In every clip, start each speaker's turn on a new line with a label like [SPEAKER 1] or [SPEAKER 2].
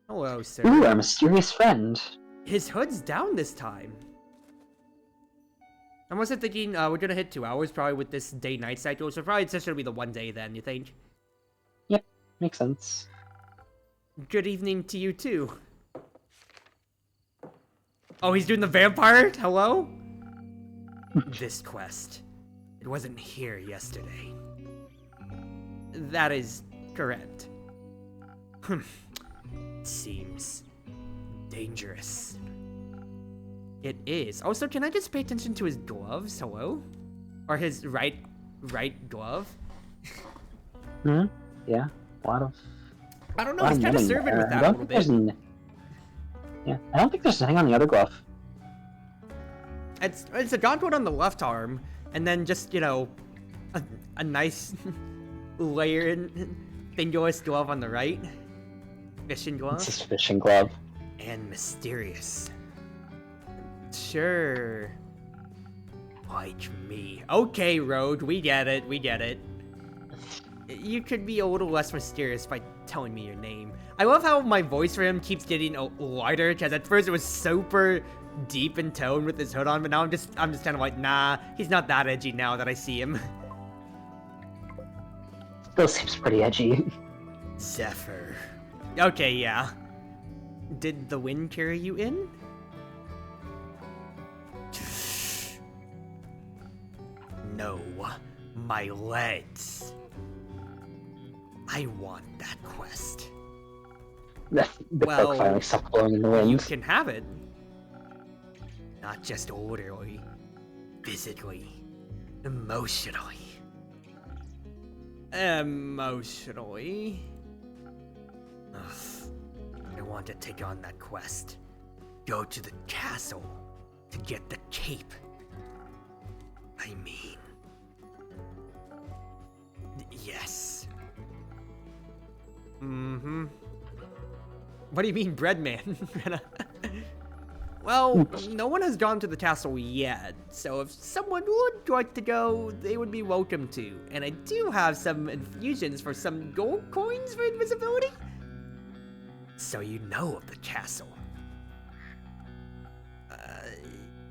[SPEAKER 1] Hello, sir.
[SPEAKER 2] Ooh, our mysterious friend.
[SPEAKER 1] His hood's down this time. I'm also thinking we're gonna hit 2 hours probably with this day-night cycle, so probably it's just gonna be the one day then, you think?
[SPEAKER 2] Yep, makes sense.
[SPEAKER 1] Good evening to you too. Oh, he's doing the vampire? Hello? This quest. It wasn't here yesterday. That is correct. Seems dangerous. It is. Also, can I just pay attention to his gloves? Hello? Or his right glove?
[SPEAKER 2] Hmm? Yeah, a lot of...
[SPEAKER 1] I don't know, he's kind of serving with that a little bit.
[SPEAKER 2] Yeah, I don't think there's anything on the other glove.
[SPEAKER 1] It's a gauntlet on the left arm, and then just, you know, a nice layered fingerless glove on the right. Fishing glove.
[SPEAKER 2] It's his fishing glove.
[SPEAKER 1] And mysterious. Sure. Like me. Okay, Road, we get it, we get it. You could be a little less mysterious by telling me your name. I love how my voice for him keeps getting lighter, because at first it was super deep in tone with his hood on, but now I'm just kind of like, nah, he's not that edgy now that I see him.
[SPEAKER 2] Still seems pretty edgy.
[SPEAKER 1] Zephyr. Okay, yeah. Did the wind carry you in? No, my legs. I want that quest.
[SPEAKER 2] The cloak finally stopped blowing in the wind.
[SPEAKER 1] You can have it. Not just literally, physically, emotionally. Emotionally. Ugh. I want to take on that quest. Go to the castle to get the cape. I mean... yes. Mm-hmm. What do you mean, Breadman? Well, no one has gone to the castle yet, so if someone would like to go, they would be welcome to. And I do have some infusions for some gold coins for invisibility. So you know of the castle.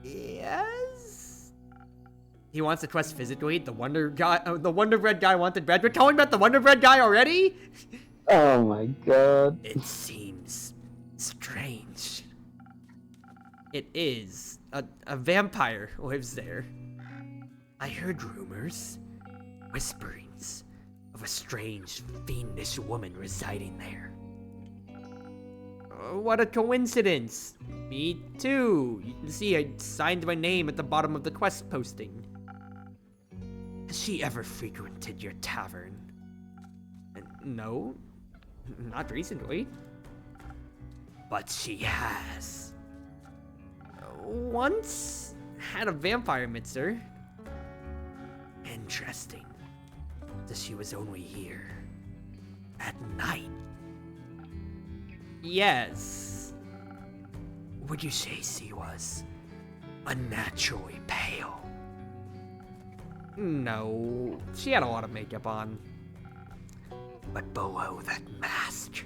[SPEAKER 1] Yes? He wants the quest physically. The Wonder Bread guy wanted bread. We're talking about the Wonder Bread guy already?
[SPEAKER 2] Oh my god.
[SPEAKER 1] It seems strange. It is. A vampire lives there. I heard rumors, whisperings, of a strange, fiendish woman residing there. What a coincidence. Me too. You can see I signed my name at the bottom of the quest posting. Has she ever frequented your tavern? No, not recently. But she has. Once had a vampire amidst her. Interesting. That she was only here at night. Yes. Would you say she was unnaturally pale? No, she had a lot of makeup on. But below that mask.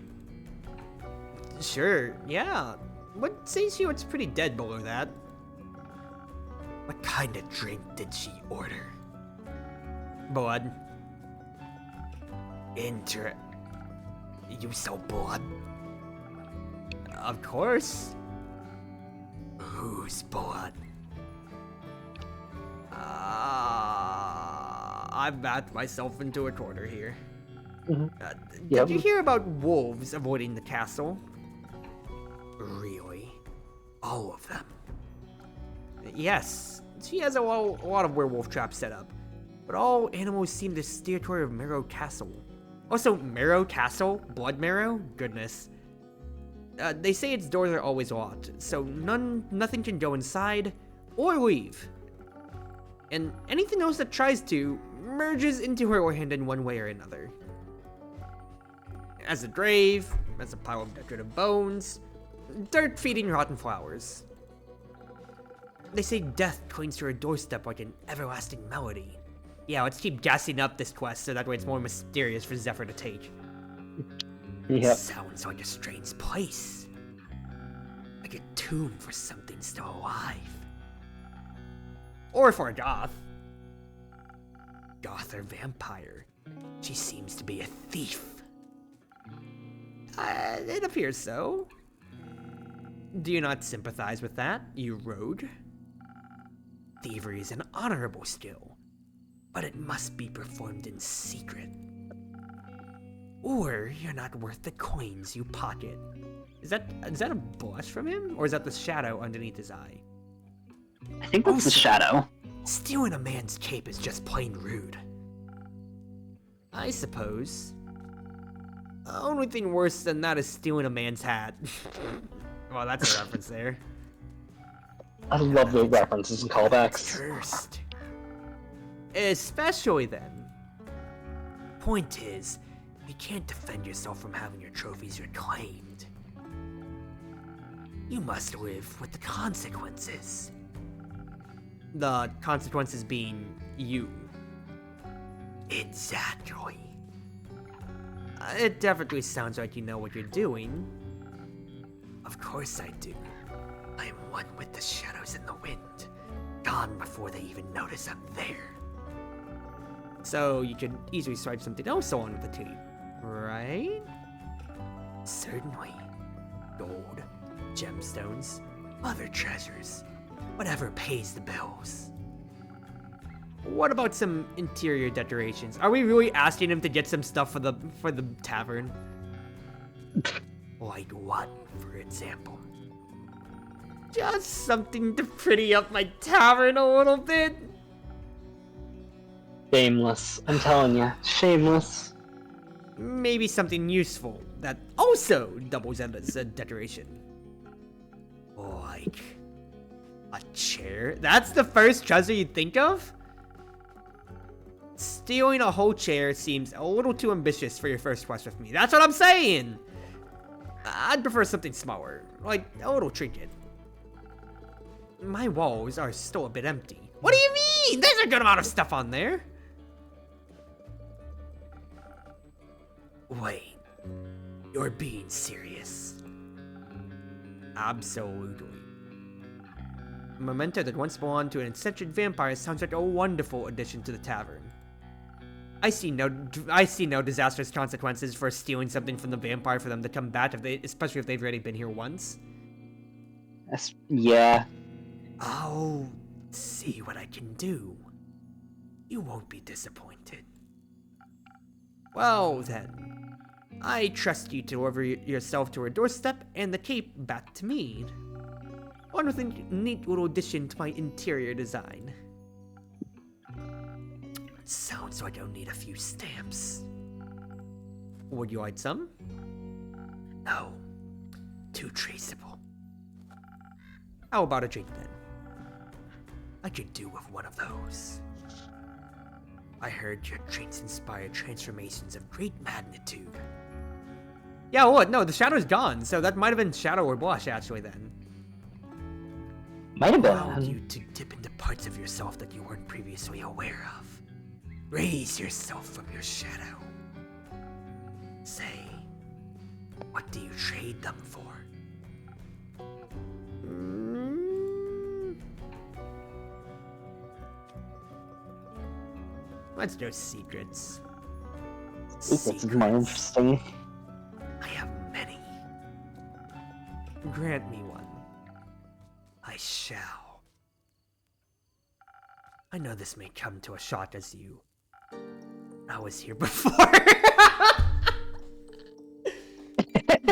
[SPEAKER 1] Sure, yeah. Would say she was pretty dead below that. What kind of drink did she order? Blood. You sell blood? Of course. Whose blood? I've backed myself into a corner here. Did you hear about wolves avoiding the castle? Really? All of them? Yes. She has a lot of werewolf traps set up. But all animals seem to steer toward Marrow Castle. Also, Marrow Castle? Blood Marrow? Goodness. They say its doors are always locked, so nothing can go inside or leave. And anything else that tries to merges into her land in one way or another. As a grave, as a pile of decorative bones, dirt feeding rotten flowers. They say death clings to her doorstep like an everlasting melody. Yeah, let's keep gassing up this quest so that way it's more mysterious for Zephyr to take.
[SPEAKER 2] Yep.
[SPEAKER 1] Sounds like a strange place. Like a tomb for something still alive. Or for a goth. Goth or vampire. She seems to be a thief. It appears so. Do you not sympathize with that, you rogue? Thievery is an honorable skill, but it must be performed in secret. Or you're not worth the coins you pocket. Is that a blush from him? Or is that the shadow underneath his eye?
[SPEAKER 2] I think that's the shadow.
[SPEAKER 1] Stealing a man's cape is just plain rude. I suppose. The only thing worse than that is stealing a man's hat. Well, that's a reference there.
[SPEAKER 2] I love those references and callbacks.
[SPEAKER 1] Cursed. Especially then. Point is, you can't defend yourself from having your trophies reclaimed. You must live with the consequences. The consequences being you. Exactly. It definitely sounds like you know what you're doing. Of course I do. I am one with the shadows and the wind. Gone before they even notice I'm there. So you could easily swipe something else along with the tape, right? Certainly. Gold, gemstones, other treasures. Whatever pays the bills. What about some interior decorations? Are we really asking him to get some stuff for the tavern? Like what, for example? Just something to pretty up my tavern a little bit.
[SPEAKER 2] Shameless. I'm telling you, shameless.
[SPEAKER 1] Maybe something useful that also doubles as a decoration. Like a chair? That's the first treasure you'd think of? Stealing a whole chair seems a little too ambitious for your first quest with me. That's what I'm saying! I'd prefer something smaller, like a little trinket. My walls are still a bit empty. What do you mean? There's a good amount of stuff on there. Wait, you're being serious? Absolutely. A memento that once belonged to an eccentric vampire sounds like a wonderful addition to the tavern. I see no disastrous consequences for stealing something from the vampire for them to come back, especially if they've already been here once.
[SPEAKER 2] Yeah.
[SPEAKER 1] I'll see what I can do. You won't be disappointed. Well then, I trust you to deliver yourself to her doorstep and the cape back to me. One with a neat little addition to my interior design. Sounds like I'll need a few stamps. Would you like some? No. Too traceable. How about a drink then? I could do with one of those. I heard your drinks inspire transformations of great magnitude. Yeah, what? No, the shadow's gone, so that might have been shadow or blush actually then.
[SPEAKER 2] Might have
[SPEAKER 1] Allow
[SPEAKER 2] been.
[SPEAKER 1] you to dip into parts of yourself that you weren't previously aware of. Raise yourself from your shadow. Say, what do you trade them for? Let's do secrets.
[SPEAKER 2] Secrets is more interesting.
[SPEAKER 1] I have many. Grant me one. I shall. I know this may come to a shock as you. I was here before.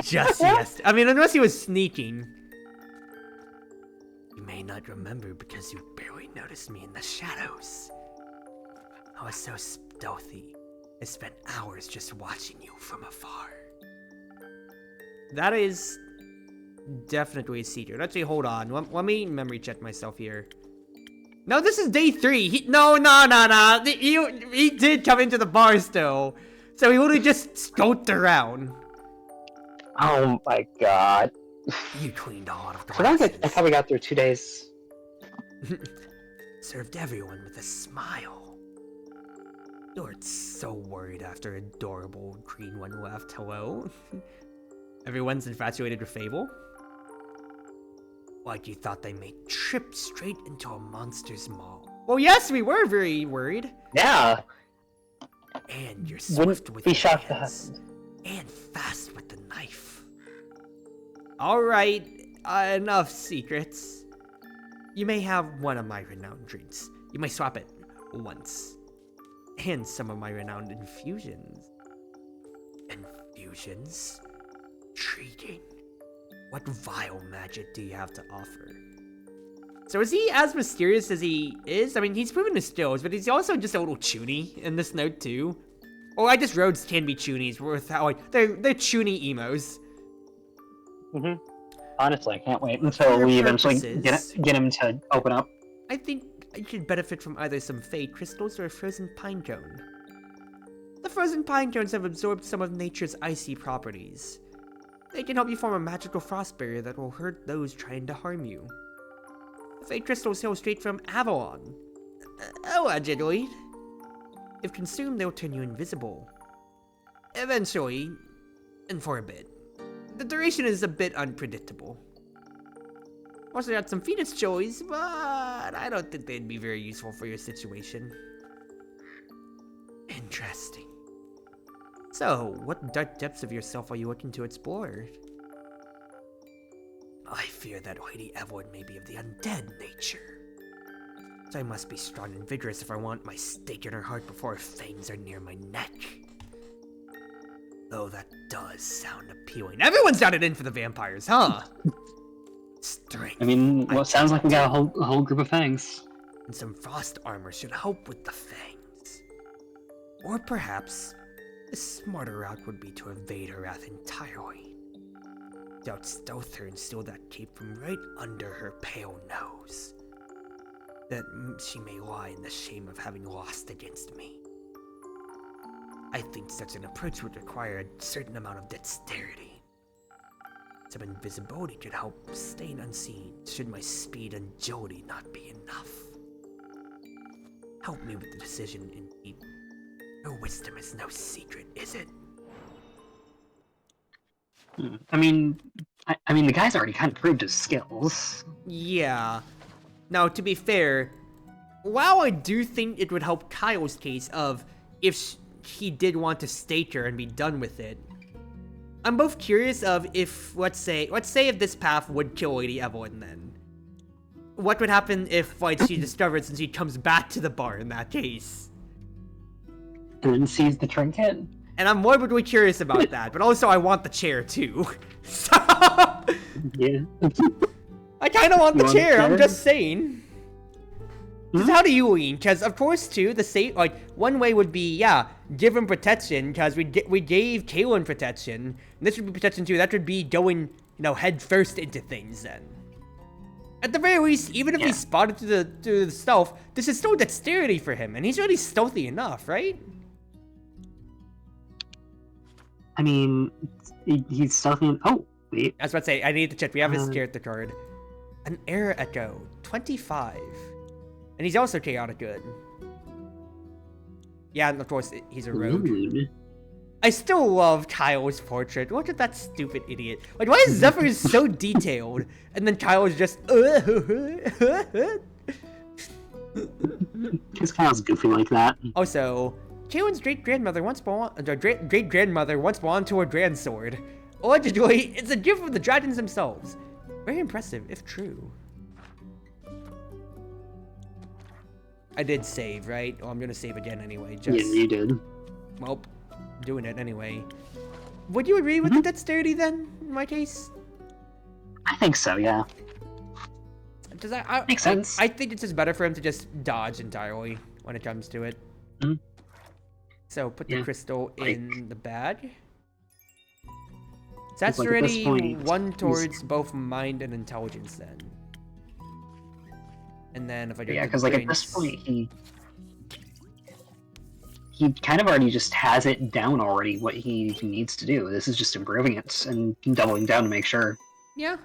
[SPEAKER 1] Just yes. I mean, unless he was sneaking. You may not remember because you barely noticed me in the shadows. I was so stealthy. I spent hours just watching you from afar. That is definitely a secret. Actually, hold on. Let me memory check myself here. No, this is day 3. No. He did come into the bar still. So he literally just scoped around.
[SPEAKER 2] Oh my god.
[SPEAKER 1] You cleaned a lot of
[SPEAKER 2] So I
[SPEAKER 1] glasses.
[SPEAKER 2] probably got through 2 days.
[SPEAKER 1] Served everyone with a smile. You're so worried after adorable green one left. Hello? Everyone's infatuated with Fable? Like you thought they may trip straight into a monster's maw. Well, yes, we were very worried.
[SPEAKER 2] Yeah.
[SPEAKER 1] And you're swift with
[SPEAKER 2] be
[SPEAKER 1] your
[SPEAKER 2] shocked
[SPEAKER 1] hands.
[SPEAKER 2] that
[SPEAKER 1] And fast with the knife. Alright, enough secrets. You may have one of my renowned drinks. You may swap it once. And some of my renowned infusions. Infusions? Intriguing. What vile magic do you have to offer? So is he as mysterious as he is? I mean, he's proven his skills, but he's also just a little chuny in this note too. Oh, I just roads can be chunies worth how like they're chuny emos.
[SPEAKER 2] Honestly, I can't wait until we eventually get him to open up.
[SPEAKER 1] I think I could benefit from either some fade crystals or a frozen pine cone. The frozen pine cones have absorbed some of nature's icy properties. They can help you form a magical frost barrier that will hurt those trying to harm you. The fade crystals hail straight from Avalon. Allegedly. If consumed, they'll turn you invisible. Eventually, and for a bit. The duration is a bit unpredictable. Also got some Phoenix chilies, but I don't think they'd be very useful for your situation. Interesting. So, what dark depths of yourself are you looking to explore? I fear that Lady Evelyn may be of the undead nature. So I must be strong and vigorous if I want my stake in her heart before her fangs are near my neck. Though that does sound appealing. Everyone's got it in for the vampires, huh? Strength.
[SPEAKER 2] I mean, well, it sounds like we got a whole group of fangs.
[SPEAKER 1] And some frost armor should help with the fangs. Or perhaps, the smarter route would be to evade her wrath entirely. To out-stealth her and steal that cape from right under her pale nose. That she may lie in the shame of having lost against me. I think such an approach would require a certain amount of dexterity. Some invisibility could help staying unseen should my speed and agility not be enough. Help me with the decision indeed. Your wisdom is no secret, is it?
[SPEAKER 2] I mean, the guy's already kind of proved his skills.
[SPEAKER 1] Yeah. Now, to be fair, while I do think it would help Kyle's case of if he did want to stake her and be done with it, I'm both curious of if, let's say if this path would kill Lady Evelyn then. What would happen if, like, she discovers and she comes back to the bar in that case?
[SPEAKER 2] And then sees the trinket?
[SPEAKER 1] And I'm morbidly curious about that, but also I want the chair too. So...
[SPEAKER 2] Yeah.
[SPEAKER 1] I kind of want the chair, I'm just saying.
[SPEAKER 2] Hmm?
[SPEAKER 1] How do you lean? Because, of course, too, one way would be, yeah, give him protection, because we gave Kaylin protection, and this would be protection too. That would be going, head first into things then. At the very least, even if he's spotted through the stealth, this is still dexterity for him, and he's already stealthy enough, right?
[SPEAKER 2] I mean, he's stealthy. Oh, wait.
[SPEAKER 1] I was about to say, I need to check. We have his character card. An Air Echo, 25. And he's also chaotic good. Yeah, and of course, he's a rogue.
[SPEAKER 2] Ooh.
[SPEAKER 1] I still love Kyle's portrait. Look at that stupid idiot. Like, why is Zephyr so detailed? And then Kyle is just...
[SPEAKER 2] Because Kyle's goofy like that.
[SPEAKER 1] Also, Kaylin's great-grandmother once belonged to her grandsword. Allegedly, it's a gift from the dragons themselves. Very impressive, if true. I did save, right? Oh, I'm gonna save again anyway.
[SPEAKER 2] Yeah, you did.
[SPEAKER 1] Well, doing it anyway. Would you agree with the dexterity then, in my case?
[SPEAKER 2] I think so, yeah.
[SPEAKER 1] Does
[SPEAKER 2] Makes sense.
[SPEAKER 1] I think it's just better for him to just dodge entirely when it comes to it.
[SPEAKER 2] Mm-hmm.
[SPEAKER 1] So put the crystal in the bag. So that's
[SPEAKER 2] Like,
[SPEAKER 1] already
[SPEAKER 2] point,
[SPEAKER 1] one towards both mind and intelligence then. And then if I get
[SPEAKER 2] because at this point he kind of already just has it down already what he needs to do. This is just improving it and doubling down to make sure.
[SPEAKER 1] Yeah.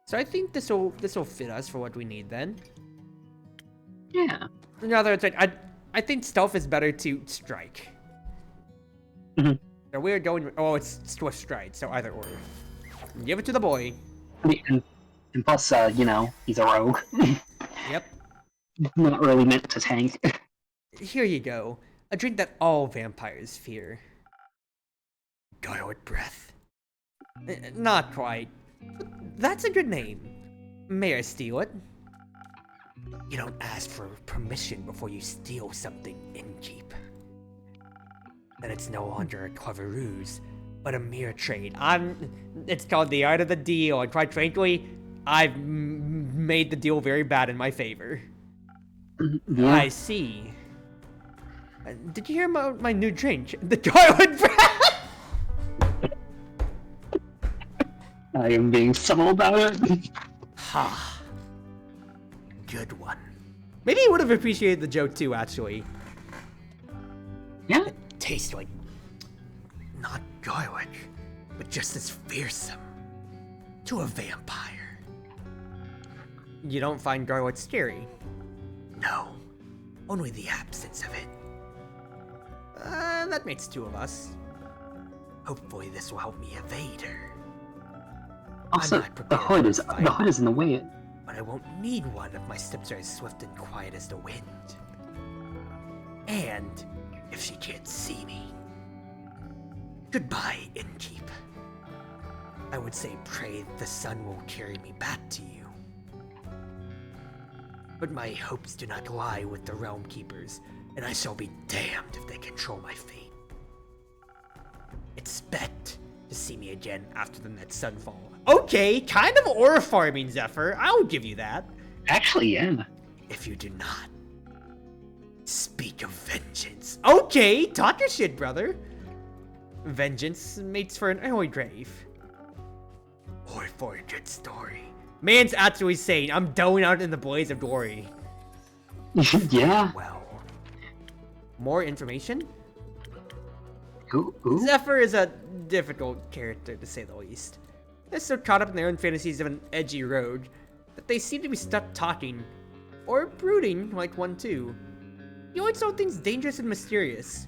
[SPEAKER 1] So I think this will fit us for what we need then.
[SPEAKER 2] Yeah.
[SPEAKER 1] In other words, I think stealth is better to strike.
[SPEAKER 2] Mhm.
[SPEAKER 1] So we're going. Oh, it's swift stride. So either or. Give it to the boy.
[SPEAKER 2] And plus, you know, he's a rogue.
[SPEAKER 1] Yep.
[SPEAKER 2] Not really meant to tank.
[SPEAKER 1] Here you go. A drink that all vampires fear. Garwood breath. Not quite. That's a good name. May I steal it? You don't ask for permission before you steal something, innkeep. Then it's no longer a clever ruse, but a mere trade. It's called the art of the deal, and quite frankly, I've made the deal very bad in my favor.
[SPEAKER 2] Yeah.
[SPEAKER 1] I see. Did you hear about my new drink? The Garwood breath!
[SPEAKER 2] I am being subtle about it.
[SPEAKER 1] Ha. Good one. Maybe he would have appreciated the joke too, actually.
[SPEAKER 2] Yeah.
[SPEAKER 1] It tastes like not garlic, but just as fearsome to a vampire. You don't find garlic scary? No, only the absence of it. That makes two of us. Hopefully this will help me evade her.
[SPEAKER 2] Also, the hood is in the way.
[SPEAKER 1] But I won't need one if my steps are as swift and quiet as the wind. And if she can't see me. Goodbye, innkeep. I would say pray the sun will carry me back to you. But my hopes do not lie with the realm keepers, and I shall be damned if they control my fate. Expect to see me again after the next sunfall. Okay, kind of aura farming, Zephyr. I'll give you that.
[SPEAKER 2] Actually, yeah.
[SPEAKER 1] If you do not, speak of vengeance. Okay, talk your shit, brother. Vengeance mates for an early grave. Or for a good story. Man's actually saying, I'm going out in the blaze of glory.
[SPEAKER 2] Yeah.
[SPEAKER 1] Well, more information?
[SPEAKER 2] Ooh.
[SPEAKER 1] Zephyr is a difficult character, to say the least. They're so caught up in their own fantasies of an edgy rogue that they seem to be stuck talking, or brooding like one too. He always knows things dangerous and mysterious,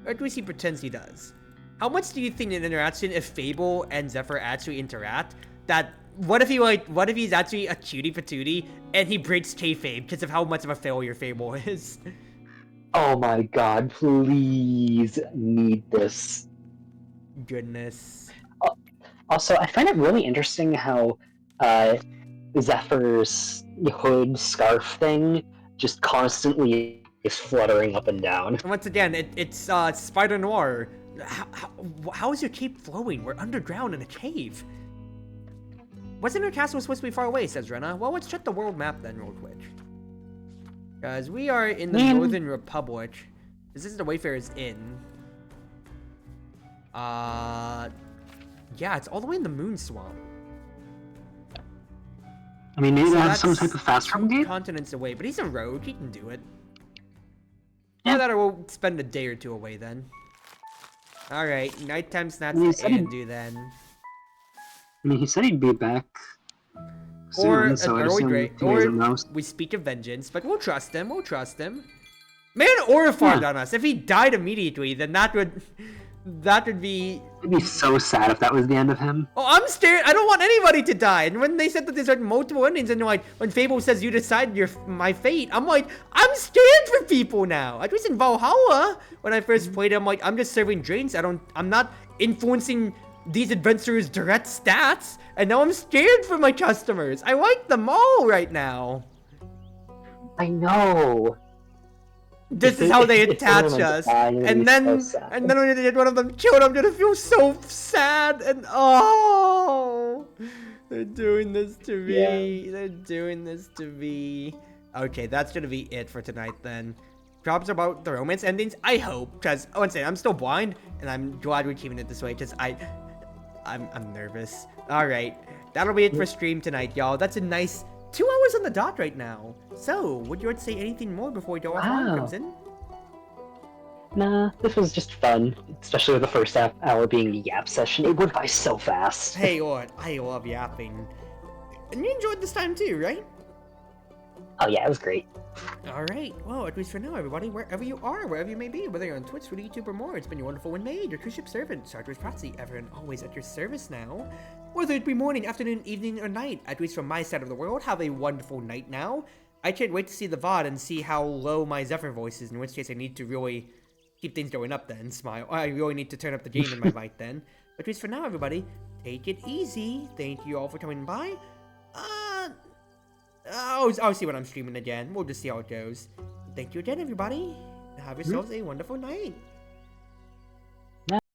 [SPEAKER 1] or at least he pretends he does. How much do you think an interaction, if Fable and Zephyr actually interact, that what if he's actually a cutie patootie and he breaks kayfabe because of how much of a failure Fable is?
[SPEAKER 2] Oh my god, please need this.
[SPEAKER 1] Goodness.
[SPEAKER 2] Also, I find it really interesting how Zephyr's hood scarf thing just constantly is fluttering up and down.
[SPEAKER 1] And once again, it's Spider Noir. How is your cape flowing? We're underground in a cave. Wasn't our castle supposed to be far away, says Rena. Well, let's check the world map then real quick. Guys, we are in the Northern Republic. This is the Wayfarer's Inn. Yeah, it's all the way in the Moon Swamp.
[SPEAKER 2] I mean, maybe
[SPEAKER 1] So
[SPEAKER 2] they have
[SPEAKER 1] that's
[SPEAKER 2] some type of fast travel game?
[SPEAKER 1] continents away, but he's a rogue. He can do it.
[SPEAKER 2] Yeah.
[SPEAKER 1] Or that, or we'll spend a day or two away then. Alright, nighttime snacks
[SPEAKER 2] You
[SPEAKER 1] to
[SPEAKER 2] said it-
[SPEAKER 1] do then.
[SPEAKER 2] I mean, he said he'd be back soon,
[SPEAKER 1] Or
[SPEAKER 2] so
[SPEAKER 1] an
[SPEAKER 2] I'd
[SPEAKER 1] early
[SPEAKER 2] assume
[SPEAKER 1] grave.
[SPEAKER 2] 2 days
[SPEAKER 1] Or
[SPEAKER 2] at most.
[SPEAKER 1] we speak of vengeance, but we'll trust him. We'll trust him. Man, aura farmed on us. If he died immediately, then that would be.
[SPEAKER 2] It'd be so sad if that was the end of him.
[SPEAKER 1] Oh, I'm scared. I don't want anybody to die. And when they said that there's like multiple endings, and like when Fable says you decide my fate, I'm like, I'm scared for people now. At least in Valhalla, when I first played, I'm like, I'm just serving drinks. I'm not influencing these adventurers' direct stats. And now I'm scared for my customers. I like them all right now.
[SPEAKER 2] I know.
[SPEAKER 1] This is how they
[SPEAKER 2] If
[SPEAKER 1] attach
[SPEAKER 2] anyone
[SPEAKER 1] us,
[SPEAKER 2] died, it'd
[SPEAKER 1] and
[SPEAKER 2] be
[SPEAKER 1] then
[SPEAKER 2] so sad.
[SPEAKER 1] when they get one of them killed, I'm gonna feel so sad. And oh, they're doing this to me.
[SPEAKER 2] Yeah.
[SPEAKER 1] They're doing this to me. Okay, that's gonna be it for tonight then. Props about the romance endings. I hope, because once again, I'm still blind, and I'm glad we're keeping it this way, because I'm nervous. All right, that'll be it for stream tonight, y'all. That's a nice 2 hours on the dot right now. So, would you like to say anything more before we go offline,
[SPEAKER 2] Wow.
[SPEAKER 1] Crimson?
[SPEAKER 2] Nah, this was just fun, especially with the first hour being the yap session. It went by so fast.
[SPEAKER 1] Hey, Lord, I love yapping. And you enjoyed this time too, right?
[SPEAKER 2] Oh yeah, it was great.
[SPEAKER 1] Alright, well, at least for now, everybody, wherever you are, wherever you may be, whether you're on Twitch, for YouTube, or more, it's been your Wonderful Wind Mage, your Cruise Ship servant, Chartreuse Proxy, ever and always at your service now. Whether it be morning, afternoon, evening, or night, at least from my side of the world, have a wonderful night now. I can't wait to see the VOD and see how low my Zephyr voice is, in which case I need to really keep things going up then, smile. I really need to turn up the gain in my light then. But at least for now, everybody, take it easy. Thank you all for coming by. I'll see when I'm streaming again. We'll just see how it goes. Thank you again, everybody. Have yourselves a wonderful night.